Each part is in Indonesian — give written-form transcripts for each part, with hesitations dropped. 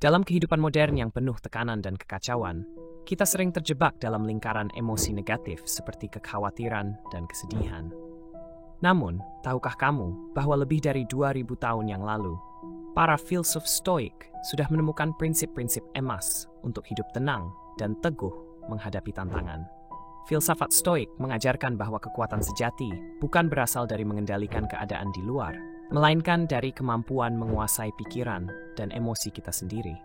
Dalam kehidupan modern yang penuh tekanan dan kekacauan, kita sering terjebak dalam lingkaran emosi negatif seperti kekhawatiran dan kesedihan. Namun, tahukah kamu bahwa lebih dari 2000 tahun yang lalu, para filsuf Stoik sudah menemukan prinsip-prinsip emas untuk hidup tenang dan teguh menghadapi tantangan. Filsafat Stoik mengajarkan bahwa kekuatan sejati bukan berasal dari mengendalikan keadaan di luar, melainkan dari kemampuan menguasai pikiran dan emosi kita sendiri.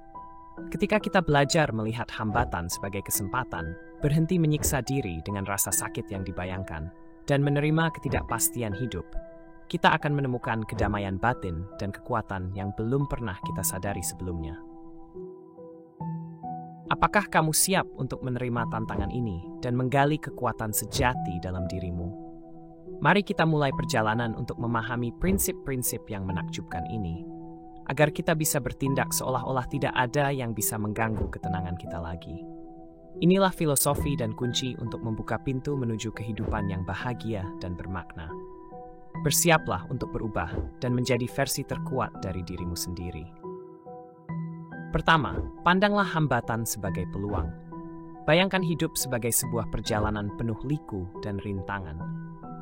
Ketika kita belajar melihat hambatan sebagai kesempatan, berhenti menyiksa diri dengan rasa sakit yang dibayangkan, dan menerima ketidakpastian hidup, kita akan menemukan kedamaian batin dan kekuatan yang belum pernah kita sadari sebelumnya. Apakah kamu siap untuk menerima tantangan ini dan menggali kekuatan sejati dalam dirimu? Mari kita mulai perjalanan untuk memahami prinsip-prinsip yang menakjubkan ini, agar kita bisa bertindak seolah-olah tidak ada yang bisa mengganggu ketenangan kita lagi. Inilah filosofi dan kunci untuk membuka pintu menuju kehidupan yang bahagia dan bermakna. Bersiaplah untuk berubah dan menjadi versi terkuat dari dirimu sendiri. Pertama, pandanglah hambatan sebagai peluang. Bayangkan hidup sebagai sebuah perjalanan penuh liku dan rintangan.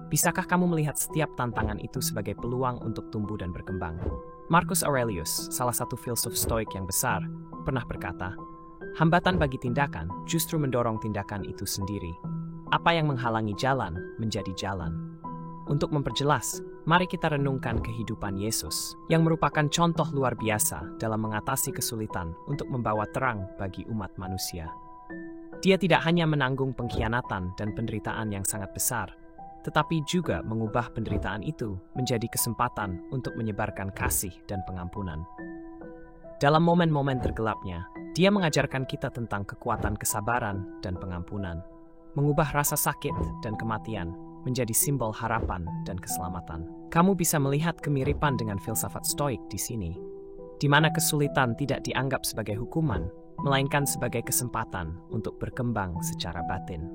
Bisakah kamu melihat setiap tantangan itu sebagai peluang untuk tumbuh dan berkembang? Marcus Aurelius, salah satu filsuf Stoik yang besar, pernah berkata, "Hambatan bagi tindakan justru mendorong tindakan itu sendiri. Apa yang menghalangi jalan menjadi jalan." Untuk memperjelas, mari kita renungkan kehidupan Yesus, yang merupakan contoh luar biasa dalam mengatasi kesulitan untuk membawa terang bagi umat manusia. Dia tidak hanya menanggung pengkhianatan dan penderitaan yang sangat besar, tetapi juga mengubah penderitaan itu menjadi kesempatan untuk menyebarkan kasih dan pengampunan. Dalam momen-momen tergelapnya, dia mengajarkan kita tentang kekuatan kesabaran dan pengampunan, mengubah rasa sakit dan kematian menjadi simbol harapan dan keselamatan. Kamu bisa melihat kemiripan dengan filsafat Stoik di sini, di mana kesulitan tidak dianggap sebagai hukuman, melainkan sebagai kesempatan untuk berkembang secara batin.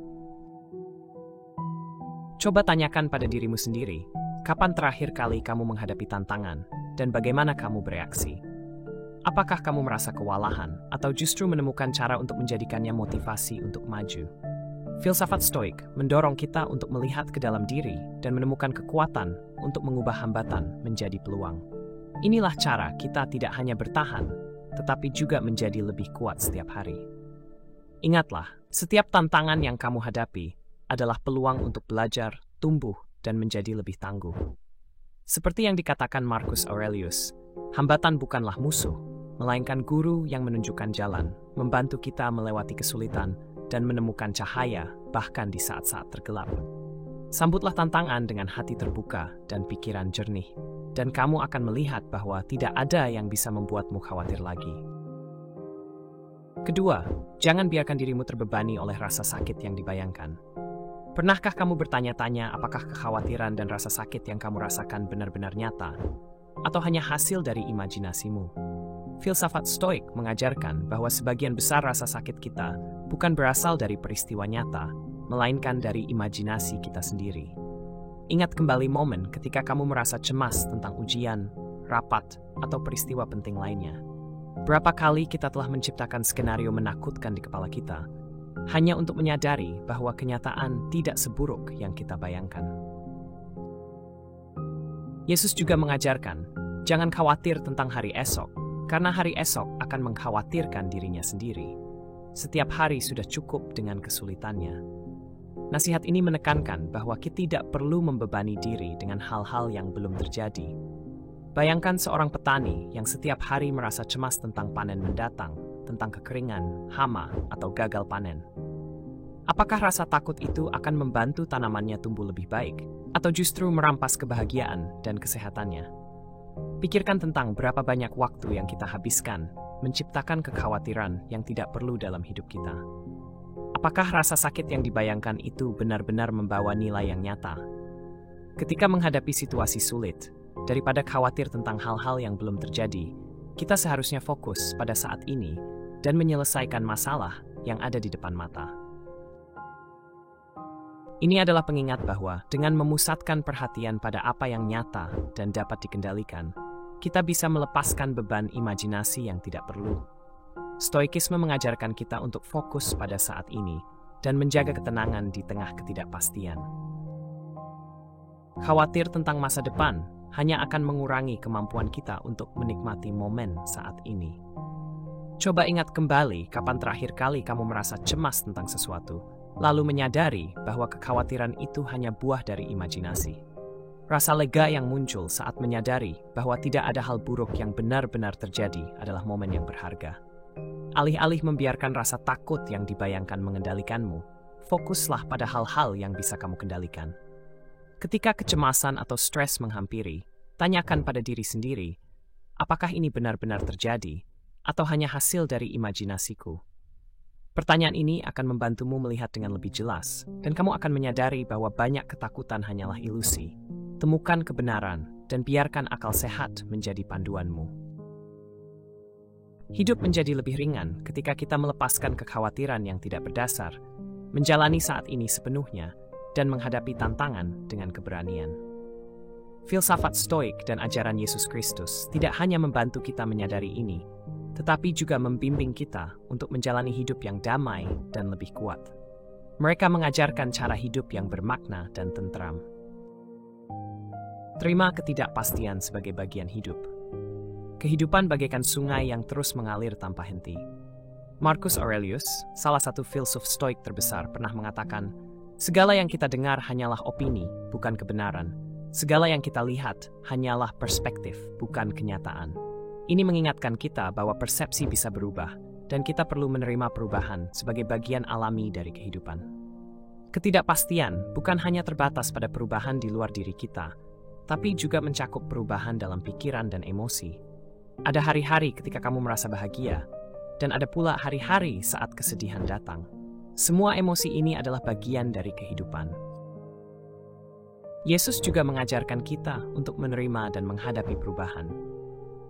Coba tanyakan pada dirimu sendiri, kapan terakhir kali kamu menghadapi tantangan dan bagaimana kamu bereaksi? Apakah kamu merasa kewalahan atau justru menemukan cara untuk menjadikannya motivasi untuk maju? Filsafat Stoik mendorong kita untuk melihat ke dalam diri dan menemukan kekuatan untuk mengubah hambatan menjadi peluang. Inilah cara kita tidak hanya bertahan, tetapi juga menjadi lebih kuat setiap hari. Ingatlah, setiap tantangan yang kamu hadapi adalah peluang untuk belajar, tumbuh, dan menjadi lebih tangguh. Seperti yang dikatakan Marcus Aurelius, hambatan bukanlah musuh, melainkan guru yang menunjukkan jalan, membantu kita melewati kesulitan, dan menemukan cahaya bahkan di saat-saat tergelap. Sambutlah tantangan dengan hati terbuka dan pikiran jernih, dan kamu akan melihat bahwa tidak ada yang bisa membuatmu khawatir lagi. Kedua, jangan biarkan dirimu terbebani oleh rasa sakit yang dibayangkan. Pernahkah kamu bertanya-tanya apakah kekhawatiran dan rasa sakit yang kamu rasakan benar-benar nyata, atau hanya hasil dari imajinasimu? Filsafat Stoik mengajarkan bahwa sebagian besar rasa sakit kita bukan berasal dari peristiwa nyata, melainkan dari imajinasi kita sendiri. Ingat kembali momen ketika kamu merasa cemas tentang ujian, rapat, atau peristiwa penting lainnya. Berapa kali kita telah menciptakan skenario menakutkan di kepala kita, hanya untuk menyadari bahwa kenyataan tidak seburuk yang kita bayangkan. Yesus juga mengajarkan, jangan khawatir tentang hari esok, karena hari esok akan mengkhawatirkan dirinya sendiri. Setiap hari sudah cukup dengan kesulitannya. Nasihat ini menekankan bahwa kita tidak perlu membebani diri dengan hal-hal yang belum terjadi. Bayangkan seorang petani yang setiap hari merasa cemas tentang panen mendatang, tentang kekeringan, hama, atau gagal panen. Apakah rasa takut itu akan membantu tanamannya tumbuh lebih baik, atau justru merampas kebahagiaan dan kesehatannya? Pikirkan tentang berapa banyak waktu yang kita habiskan menciptakan kekhawatiran yang tidak perlu dalam hidup kita. Apakah rasa sakit yang dibayangkan itu benar-benar membawa nilai yang nyata? Ketika menghadapi situasi sulit, daripada khawatir tentang hal-hal yang belum terjadi, kita seharusnya fokus pada saat ini dan menyelesaikan masalah yang ada di depan mata. Ini adalah pengingat bahwa dengan memusatkan perhatian pada apa yang nyata dan dapat dikendalikan, kita bisa melepaskan beban imajinasi yang tidak perlu. Stoikisme mengajarkan kita untuk fokus pada saat ini dan menjaga ketenangan di tengah ketidakpastian. Khawatir tentang masa depan hanya akan mengurangi kemampuan kita untuk menikmati momen saat ini. Coba ingat kembali kapan terakhir kali kamu merasa cemas tentang sesuatu, lalu menyadari bahwa kekhawatiran itu hanya buah dari imajinasi. Rasa lega yang muncul saat menyadari bahwa tidak ada hal buruk yang benar-benar terjadi adalah momen yang berharga. Alih-alih membiarkan rasa takut yang dibayangkan mengendalikanmu, fokuslah pada hal-hal yang bisa kamu kendalikan. Ketika kecemasan atau stres menghampiri, tanyakan pada diri sendiri, apakah ini benar-benar terjadi atau hanya hasil dari imajinasiku? Pertanyaan ini akan membantumu melihat dengan lebih jelas, dan kamu akan menyadari bahwa banyak ketakutan hanyalah ilusi. Temukan kebenaran dan biarkan akal sehat menjadi panduanmu. Hidup menjadi lebih ringan ketika kita melepaskan kekhawatiran yang tidak berdasar, menjalani saat ini sepenuhnya, dan menghadapi tantangan dengan keberanian. Filsafat Stoik dan ajaran Yesus Kristus tidak hanya membantu kita menyadari ini, tetapi juga membimbing kita untuk menjalani hidup yang damai dan lebih kuat. Mereka mengajarkan cara hidup yang bermakna dan tentram. Terima ketidakpastian sebagai bagian hidup. Kehidupan bagaikan sungai yang terus mengalir tanpa henti. Marcus Aurelius, salah satu filsuf Stoik terbesar, pernah mengatakan, segala yang kita dengar hanyalah opini, bukan kebenaran. Segala yang kita lihat hanyalah perspektif, bukan kenyataan. Ini mengingatkan kita bahwa persepsi bisa berubah, dan kita perlu menerima perubahan sebagai bagian alami dari kehidupan. Ketidakpastian bukan hanya terbatas pada perubahan di luar diri kita, tapi juga mencakup perubahan dalam pikiran dan emosi. Ada hari-hari ketika kamu merasa bahagia, dan ada pula hari-hari saat kesedihan datang. Semua emosi ini adalah bagian dari kehidupan. Yesus juga mengajarkan kita untuk menerima dan menghadapi perubahan.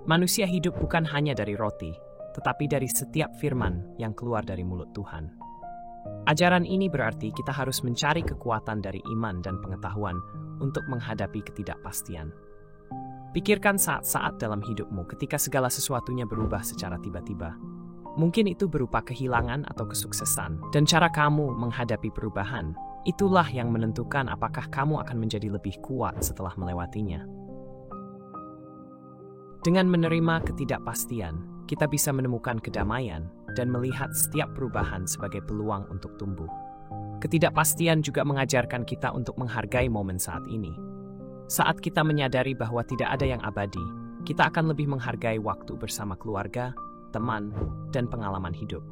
Manusia hidup bukan hanya dari roti, tetapi dari setiap firman yang keluar dari mulut Tuhan. Ajaran ini berarti kita harus mencari kekuatan dari iman dan pengetahuan untuk menghadapi ketidakpastian. Pikirkan saat-saat dalam hidupmu ketika segala sesuatunya berubah secara tiba-tiba. Mungkin itu berupa kehilangan atau kesuksesan, dan cara kamu menghadapi perubahan, itulah yang menentukan apakah kamu akan menjadi lebih kuat setelah melewatinya. Dengan menerima ketidakpastian, kita bisa menemukan kedamaian dan melihat setiap perubahan sebagai peluang untuk tumbuh. Ketidakpastian juga mengajarkan kita untuk menghargai momen saat ini. Saat kita menyadari bahwa tidak ada yang abadi, kita akan lebih menghargai waktu bersama keluarga, teman, dan pengalaman hidup.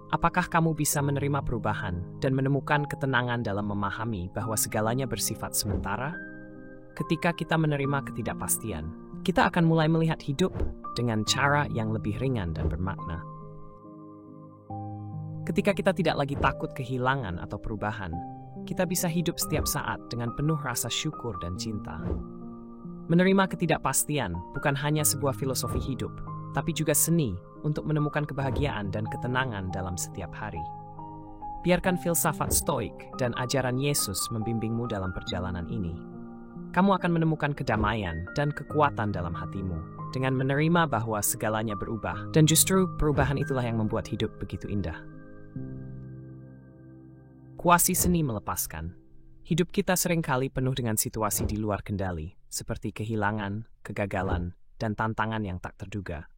Apakah kamu bisa menerima perubahan dan menemukan ketenangan dalam memahami bahwa segalanya bersifat sementara? Ketika kita menerima ketidakpastian, kita akan mulai melihat hidup dengan cara yang lebih ringan dan bermakna. Ketika kita tidak lagi takut kehilangan atau perubahan, kita bisa hidup setiap saat dengan penuh rasa syukur dan cinta. Menerima ketidakpastian bukan hanya sebuah filosofi hidup, tapi juga seni untuk menemukan kebahagiaan dan ketenangan dalam setiap hari. Biarkan filsafat Stoik dan ajaran Yesus membimbingmu dalam perjalanan ini. Kamu akan menemukan kedamaian dan kekuatan dalam hatimu dengan menerima bahwa segalanya berubah, dan justru perubahan itulah yang membuat hidup begitu indah. Kuasi seni melepaskan. Hidup kita seringkali penuh dengan situasi di luar kendali, seperti kehilangan, kegagalan, dan tantangan yang tak terduga.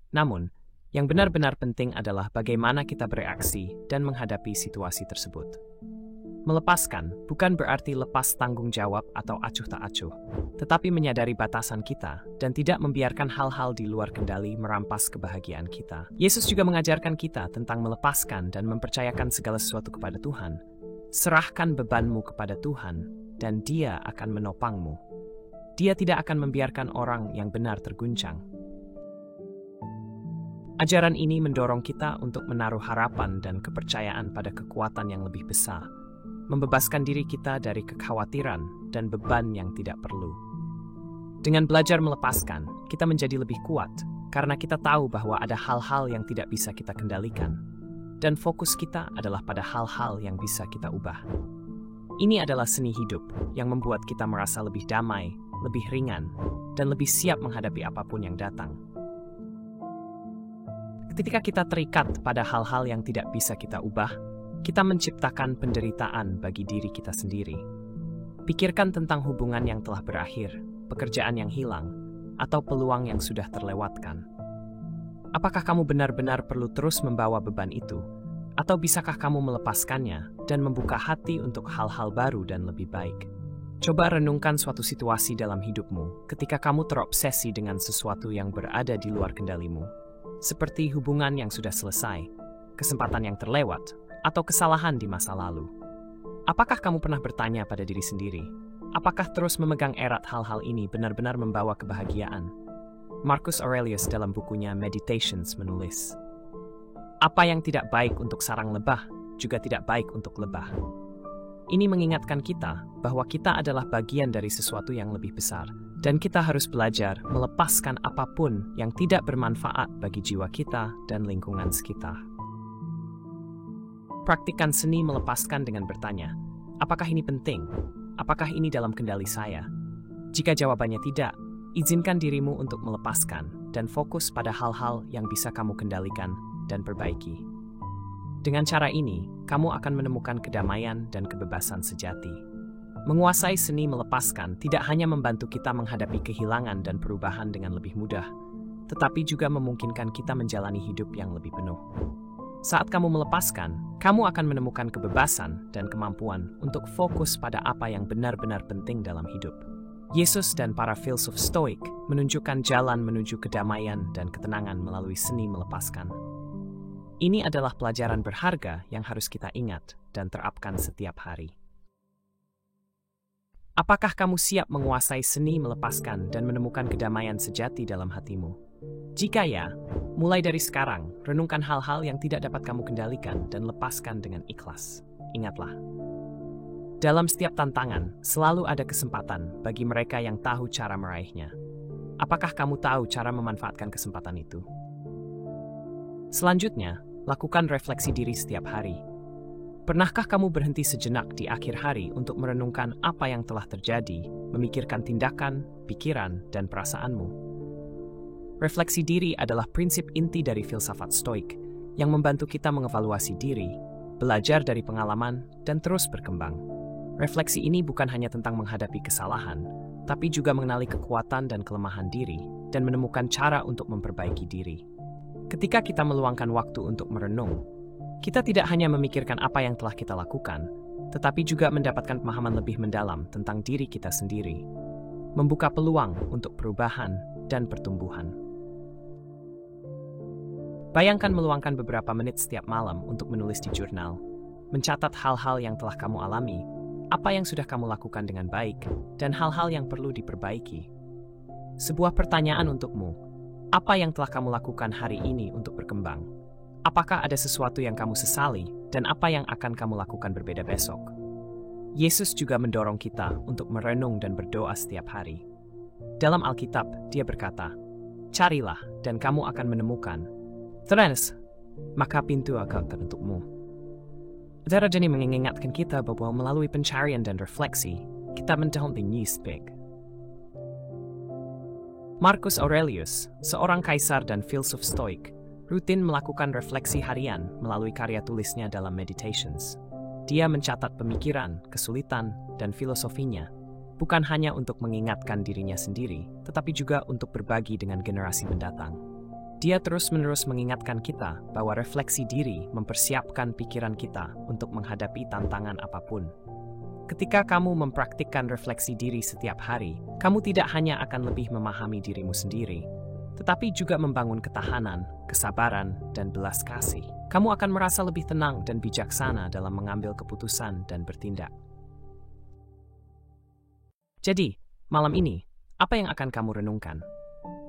Namun, yang benar-benar penting adalah bagaimana kita bereaksi dan menghadapi situasi tersebut. Melepaskan bukan berarti lepas tanggung jawab atau acuh tak acuh, tetapi menyadari batasan kita dan tidak membiarkan hal-hal di luar kendali merampas kebahagiaan kita. Yesus juga mengajarkan kita tentang melepaskan dan mempercayakan segala sesuatu kepada Tuhan. Serahkan bebanmu kepada Tuhan, dan Dia akan menopangmu. Dia tidak akan membiarkan orang yang benar terguncang. Ajaran ini mendorong kita untuk menaruh harapan dan kepercayaan pada kekuatan yang lebih besar, membebaskan diri kita dari kekhawatiran dan beban yang tidak perlu. Dengan belajar melepaskan, kita menjadi lebih kuat karena kita tahu bahwa ada hal-hal yang tidak bisa kita kendalikan, dan fokus kita adalah pada hal-hal yang bisa kita ubah. Ini adalah seni hidup yang membuat kita merasa lebih damai, lebih ringan, dan lebih siap menghadapi apapun yang datang. Ketika kita terikat pada hal-hal yang tidak bisa kita ubah, kita menciptakan penderitaan bagi diri kita sendiri. Pikirkan tentang hubungan yang telah berakhir, pekerjaan yang hilang, atau peluang yang sudah terlewatkan. Apakah kamu benar-benar perlu terus membawa beban itu? Atau bisakah kamu melepaskannya dan membuka hati untuk hal-hal baru dan lebih baik? Coba renungkan suatu situasi dalam hidupmu ketika kamu terobsesi dengan sesuatu yang berada di luar kendalimu, seperti hubungan yang sudah selesai, kesempatan yang terlewat, atau kesalahan di masa lalu. Apakah kamu pernah bertanya pada diri sendiri, apakah terus memegang erat hal-hal ini benar-benar membawa kebahagiaan? Marcus Aurelius dalam bukunya Meditations menulis, "Apa yang tidak baik untuk sarang lebah, juga tidak baik untuk lebah." Ini mengingatkan kita bahwa kita adalah bagian dari sesuatu yang lebih besar, dan kita harus belajar melepaskan apapun yang tidak bermanfaat bagi jiwa kita dan lingkungan sekitar. Praktikkan seni melepaskan dengan bertanya, apakah ini penting? Apakah ini dalam kendali saya? Jika jawabannya tidak, izinkan dirimu untuk melepaskan dan fokus pada hal-hal yang bisa kamu kendalikan dan perbaiki. Dengan cara ini, kamu akan menemukan kedamaian dan kebebasan sejati. Menguasai seni melepaskan tidak hanya membantu kita menghadapi kehilangan dan perubahan dengan lebih mudah, tetapi juga memungkinkan kita menjalani hidup yang lebih penuh. Saat kamu melepaskan, kamu akan menemukan kebebasan dan kemampuan untuk fokus pada apa yang benar-benar penting dalam hidup. Yesus dan para filsuf Stoik menunjukkan jalan menuju kedamaian dan ketenangan melalui seni melepaskan. Ini adalah pelajaran berharga yang harus kita ingat dan terapkan setiap hari. Apakah kamu siap menguasai seni melepaskan dan menemukan kedamaian sejati dalam hatimu? Jika ya, mulai dari sekarang, renungkan hal-hal yang tidak dapat kamu kendalikan dan lepaskan dengan ikhlas. Ingatlah, dalam setiap tantangan, selalu ada kesempatan bagi mereka yang tahu cara meraihnya. Apakah kamu tahu cara memanfaatkan kesempatan itu? Selanjutnya, lakukan refleksi diri setiap hari. Pernahkah kamu berhenti sejenak di akhir hari untuk merenungkan apa yang telah terjadi, memikirkan tindakan, pikiran, dan perasaanmu? Refleksi diri adalah prinsip inti dari filsafat Stoik yang membantu kita mengevaluasi diri, belajar dari pengalaman, dan terus berkembang. Refleksi ini bukan hanya tentang menghadapi kesalahan, tapi juga mengenali kekuatan dan kelemahan diri dan menemukan cara untuk memperbaiki diri. Ketika kita meluangkan waktu untuk merenung, kita tidak hanya memikirkan apa yang telah kita lakukan, tetapi juga mendapatkan pemahaman lebih mendalam tentang diri kita sendiri, membuka peluang untuk perubahan dan pertumbuhan. Bayangkan meluangkan beberapa menit setiap malam untuk menulis di jurnal, mencatat hal-hal yang telah kamu alami, apa yang sudah kamu lakukan dengan baik, dan hal-hal yang perlu diperbaiki. Sebuah pertanyaan untukmu, apa yang telah kamu lakukan hari ini untuk berkembang? Apakah ada sesuatu yang kamu sesali, dan apa yang akan kamu lakukan berbeda besok? Yesus juga mendorong kita untuk merenung dan berdoa setiap hari. Dalam Alkitab, dia berkata, "Carilah, dan kamu akan menemukan. Terus, maka pintu akan teruntukmu." Saudara Jenny mengingatkan kita bahwa melalui pencarian dan refleksi, kita mendapat new speak. Marcus Aurelius, seorang kaisar dan filsuf Stoik, rutin melakukan refleksi harian melalui karya tulisnya dalam Meditations. Dia mencatat pemikiran, kesulitan, dan filosofinya, bukan hanya untuk mengingatkan dirinya sendiri, tetapi juga untuk berbagi dengan generasi mendatang. Dia terus-menerus mengingatkan kita bahwa refleksi diri mempersiapkan pikiran kita untuk menghadapi tantangan apapun. Ketika kamu mempraktikkan refleksi diri setiap hari, kamu tidak hanya akan lebih memahami dirimu sendiri, tetapi juga membangun ketahanan, kesabaran, dan belas kasih. Kamu akan merasa lebih tenang dan bijaksana dalam mengambil keputusan dan bertindak. Jadi, malam ini, apa yang akan kamu renungkan?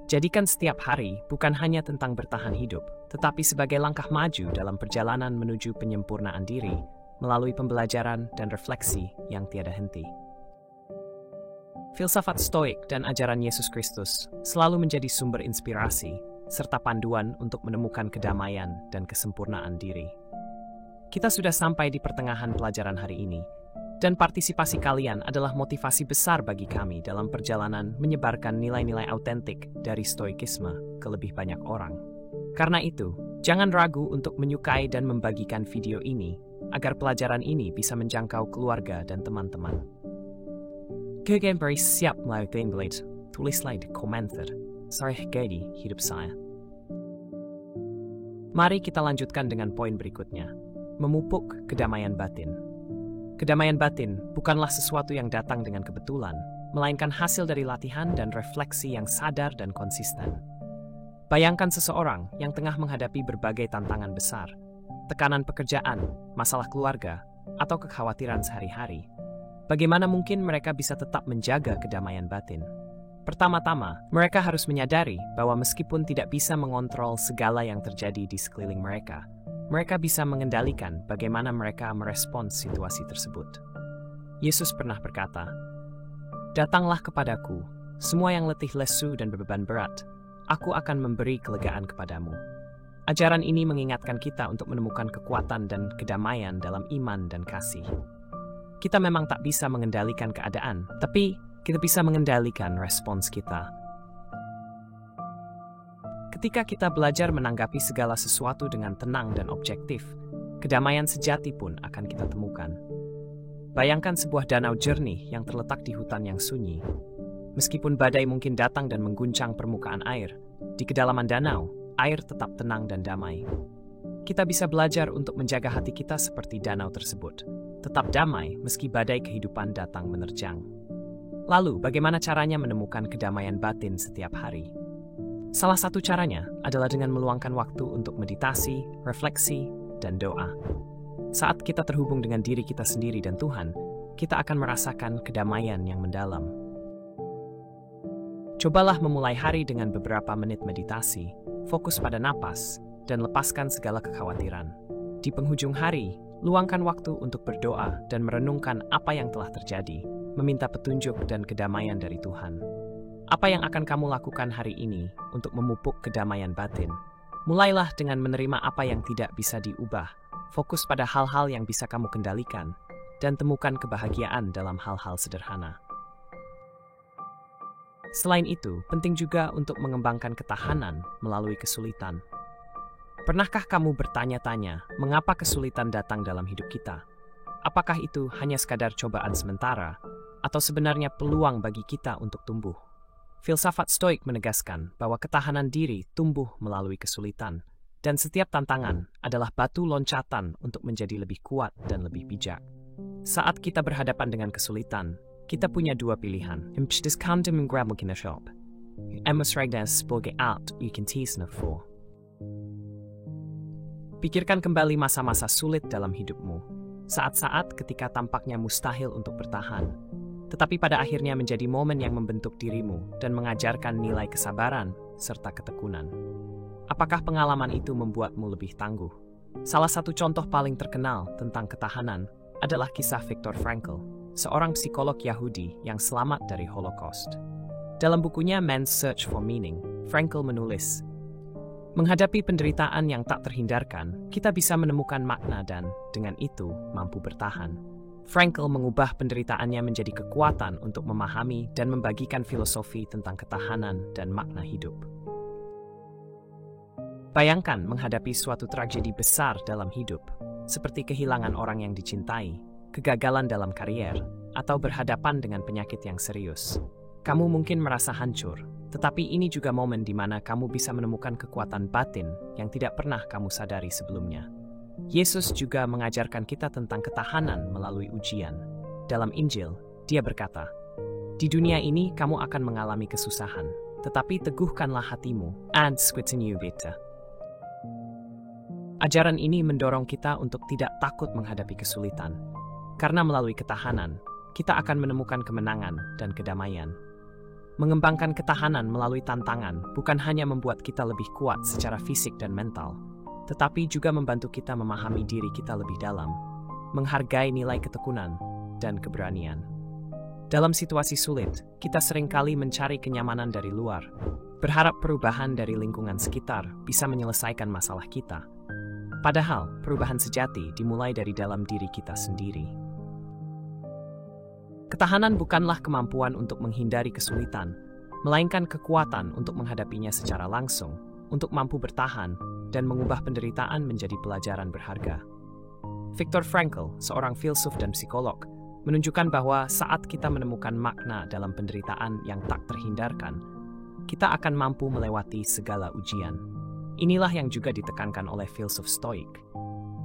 Jadikan setiap hari bukan hanya tentang bertahan hidup, tetapi sebagai langkah maju dalam perjalanan menuju penyempurnaan diri melalui pembelajaran dan refleksi yang tiada henti. Filsafat Stoik dan ajaran Yesus Kristus selalu menjadi sumber inspirasi serta panduan untuk menemukan kedamaian dan kesempurnaan diri. Kita sudah sampai di pertengahan pelajaran hari ini, dan partisipasi kalian adalah motivasi besar bagi kami dalam perjalanan menyebarkan nilai-nilai autentik dari Stoikisme ke lebih banyak orang. Karena itu, Jangan ragu untuk menyukai dan membagikan video ini agar pelajaran ini bisa menjangkau keluarga dan teman-teman. Kalian bersiap melakukan belit, tulislah di komentar. Saya Gadi, hidup saya. Mari kita lanjutkan dengan poin berikutnya, memupuk kedamaian batin. Kedamaian batin bukanlah sesuatu yang datang dengan kebetulan, melainkan hasil dari latihan dan refleksi yang sadar dan konsisten. Bayangkan seseorang yang tengah menghadapi berbagai tantangan besar, tekanan pekerjaan, masalah keluarga, atau kekhawatiran sehari-hari. Bagaimana mungkin mereka bisa tetap menjaga kedamaian batin? Pertama-tama, mereka harus menyadari bahwa meskipun tidak bisa mengontrol segala yang terjadi di sekeliling mereka, mereka bisa mengendalikan bagaimana mereka merespons situasi tersebut. Yesus pernah berkata, "Datanglah kepadaku, semua yang letih lesu dan berbeban berat, aku akan memberi kelegaan kepadamu." Ajaran ini mengingatkan kita untuk menemukan kekuatan dan kedamaian dalam iman dan kasih. Kita memang tak bisa mengendalikan keadaan, tapi kita bisa mengendalikan respons kita. Ketika kita belajar menanggapi segala sesuatu dengan tenang dan objektif, kedamaian sejati pun akan kita temukan. Bayangkan sebuah danau jernih yang terletak di hutan yang sunyi. Meskipun badai mungkin datang dan mengguncang permukaan air, di kedalaman danau, air tetap tenang dan damai. Kita bisa belajar untuk menjaga hati kita seperti danau tersebut, tetap damai meski badai kehidupan datang menerjang. Lalu, bagaimana caranya menemukan kedamaian batin setiap hari? Salah satu caranya adalah dengan meluangkan waktu untuk meditasi, refleksi, dan doa. Saat kita terhubung dengan diri kita sendiri dan Tuhan, kita akan merasakan kedamaian yang mendalam. Cobalah memulai hari dengan beberapa menit meditasi, fokus pada napas, dan lepaskan segala kekhawatiran. Di penghujung hari, luangkan waktu untuk berdoa dan merenungkan apa yang telah terjadi, meminta petunjuk dan kedamaian dari Tuhan. Apa yang akan kamu lakukan hari ini untuk memupuk kedamaian batin? Mulailah dengan menerima apa yang tidak bisa diubah, fokus pada hal-hal yang bisa kamu kendalikan, dan temukan kebahagiaan dalam hal-hal sederhana. Selain itu, penting juga untuk mengembangkan ketahanan melalui kesulitan. Pernahkah kamu bertanya-tanya mengapa kesulitan datang dalam hidup kita? Apakah itu hanya sekadar cobaan sementara, atau sebenarnya peluang bagi kita untuk tumbuh? Filsafat Stoik menegaskan bahwa ketahanan diri tumbuh melalui kesulitan, dan setiap tantangan adalah batu loncatan untuk menjadi lebih kuat dan lebih bijak. Saat kita berhadapan dengan kesulitan, kita punya dua pilihan. Pikirkan kembali masa-masa sulit dalam hidupmu, saat-saat ketika tampaknya mustahil untuk bertahan, tetapi pada akhirnya menjadi momen yang membentuk dirimu dan mengajarkan nilai kesabaran serta ketekunan. Apakah pengalaman itu membuatmu lebih tangguh? Salah satu contoh paling terkenal tentang ketahanan adalah kisah Viktor Frankl, seorang psikolog Yahudi yang selamat dari Holocaust. Dalam bukunya Man's Search for Meaning, Frankl menulis, "Menghadapi penderitaan yang tak terhindarkan, kita bisa menemukan makna dan, dengan itu, mampu bertahan." Frankl mengubah penderitaannya menjadi kekuatan untuk memahami dan membagikan filosofi tentang ketahanan dan makna hidup. Bayangkan menghadapi suatu tragedi besar dalam hidup, seperti kehilangan orang yang dicintai, kegagalan dalam karier, atau berhadapan dengan penyakit yang serius. Kamu mungkin merasa hancur, tetapi ini juga momen di mana kamu bisa menemukan kekuatan batin yang tidak pernah kamu sadari sebelumnya. Yesus juga mengajarkan kita tentang ketahanan melalui ujian. Dalam Injil, dia berkata, "Di dunia ini kamu akan mengalami kesusahan, tetapi teguhkanlah hatimu, and squitinu vita." Ajaran ini mendorong kita untuk tidak takut menghadapi kesulitan, karena melalui ketahanan, kita akan menemukan kemenangan dan kedamaian. Mengembangkan ketahanan melalui tantangan bukan hanya membuat kita lebih kuat secara fisik dan mental, tetapi juga membantu kita memahami diri kita lebih dalam, menghargai nilai ketekunan, dan keberanian. Dalam situasi sulit, kita seringkali mencari kenyamanan dari luar, berharap perubahan dari lingkungan sekitar bisa menyelesaikan masalah kita. Padahal, perubahan sejati dimulai dari dalam diri kita sendiri. Ketahanan bukanlah kemampuan untuk menghindari kesulitan, melainkan kekuatan untuk menghadapinya secara langsung, untuk mampu bertahan dan mengubah penderitaan menjadi pelajaran berharga. Viktor Frankl, seorang filsuf dan psikolog, menunjukkan bahwa saat kita menemukan makna dalam penderitaan yang tak terhindarkan, kita akan mampu melewati segala ujian. Inilah yang juga ditekankan oleh filsuf Stoik.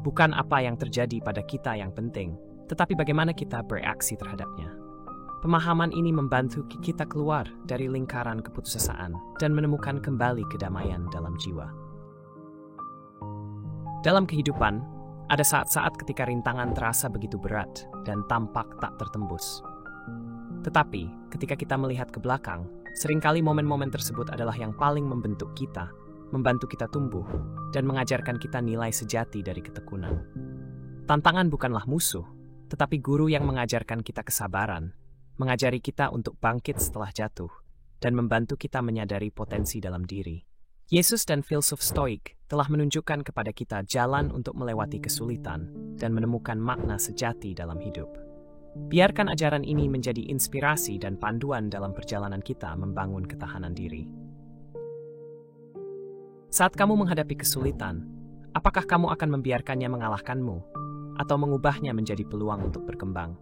Bukan apa yang terjadi pada kita yang penting, tetapi bagaimana kita bereaksi terhadapnya. Pemahaman ini membantu kita keluar dari lingkaran keputusasaan dan menemukan kembali kedamaian dalam jiwa. Dalam kehidupan, ada saat-saat ketika rintangan terasa begitu berat dan tampak tak tertembus. Tetapi, ketika kita melihat ke belakang, seringkali momen-momen tersebut adalah yang paling membentuk kita, membantu kita tumbuh, dan mengajarkan kita nilai sejati dari ketekunan. Tantangan bukanlah musuh, tetapi guru yang mengajarkan kita kesabaran, mengajari kita untuk bangkit setelah jatuh, dan membantu kita menyadari potensi dalam diri. Yesus dan filsuf Stoik telah menunjukkan kepada kita jalan untuk melewati kesulitan dan menemukan makna sejati dalam hidup. Biarkan ajaran ini menjadi inspirasi dan panduan dalam perjalanan kita membangun ketahanan diri. Saat kamu menghadapi kesulitan, apakah kamu akan membiarkannya mengalahkanmu atau mengubahnya menjadi peluang untuk berkembang?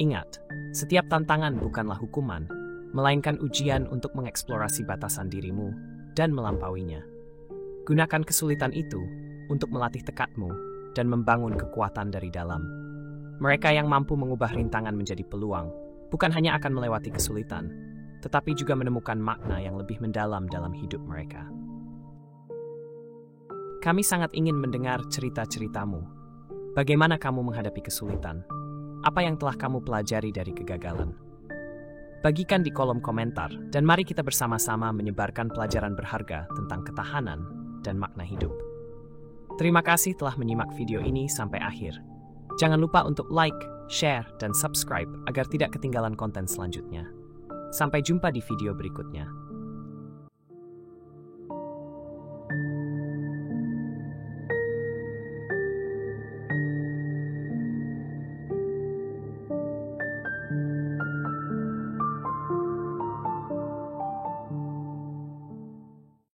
Ingat, setiap tantangan bukanlah hukuman, melainkan ujian untuk mengeksplorasi batasan dirimu dan melampauinya. Gunakan kesulitan itu untuk melatih tekadmu dan membangun kekuatan dari dalam. Mereka yang mampu mengubah rintangan menjadi peluang, bukan hanya akan melewati kesulitan, tetapi juga menemukan makna yang lebih mendalam dalam hidup mereka. Kami sangat ingin mendengar cerita-ceritamu. Bagaimana kamu menghadapi kesulitan? Apa yang telah kamu pelajari dari kegagalan? Bagikan di kolom komentar, dan mari kita bersama-sama menyebarkan pelajaran berharga tentang ketahanan dan makna hidup. Terima kasih telah menyimak video ini sampai akhir. Jangan lupa untuk like, share, dan subscribe agar tidak ketinggalan konten selanjutnya. Sampai jumpa di video berikutnya.